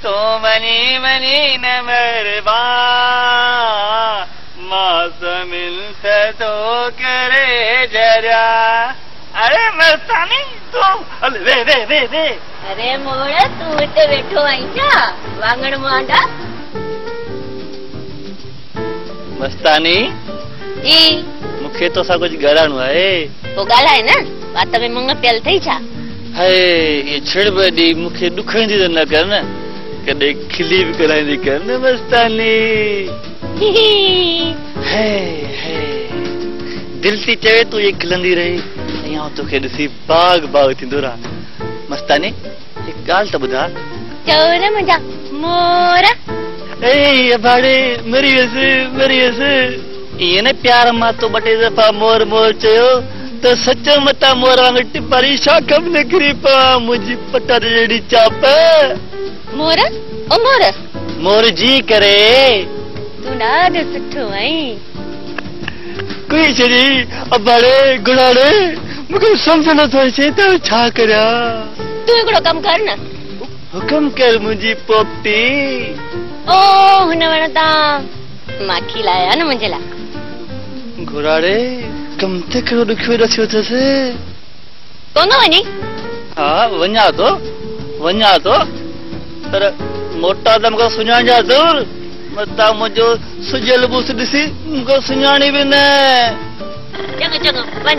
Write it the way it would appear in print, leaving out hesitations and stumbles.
तो money money न मरवा मास मिलत तो करे जरा। अरे मस्तानी तू वे वे वे वे। अरे मोड़ा तू इते बैठो आई छा वांगण मांडा। मस्तानी जी मुखे तो सा कुछ ॻाल्हाइणो आहे। तो ॻाल्हाए न बात में मुंग पियल थई छा। हाय ये छिड़बदी मुखे दुखंदी न कर न कदे खिली भी कराईंदी कर न मस्तानी। है दिल सी चवे तू ये खिलंदी रही या तो के ॾिसी बाग बाग थींदो रहा। मस्तानी एक ॻाल्हि त ॿुधा। चओ न मुंहिंजा मोरा। ए अबाड़े मरी वियसि इएं न प्यार मां तो ॿ टे दफ़ा मोर मोर चयो त सच मता मोर वांगुरु टिपारी छा कम निकिरी पवा मुंहिंजी पटाट जहिड़ी चाप। मोर ओ मोर मोर जी करे तू ॾाढो सुठो आहीं। कोई छड़ी अबाड़े गुड़ाड़े मूंखे सम्झ नथो अचे त छा करियां। तू हिकिड़ो कमु कर न। हुकम कर मुंहिंजी पोपटी। ओ हुन वण तां माखी लाया न मुंहिंजे लाइ। घोड़ाड़े कम ते कहिड़ो ॾुखियो रखियो अथसि। कोन वञी। हा वञा थो पर मोटा त मूंखे सुञाणा ज़रूर मता मुंहिंजो सुजियल बूस ॾिसी मूंखे सुञाणी बि न। चङो वञ।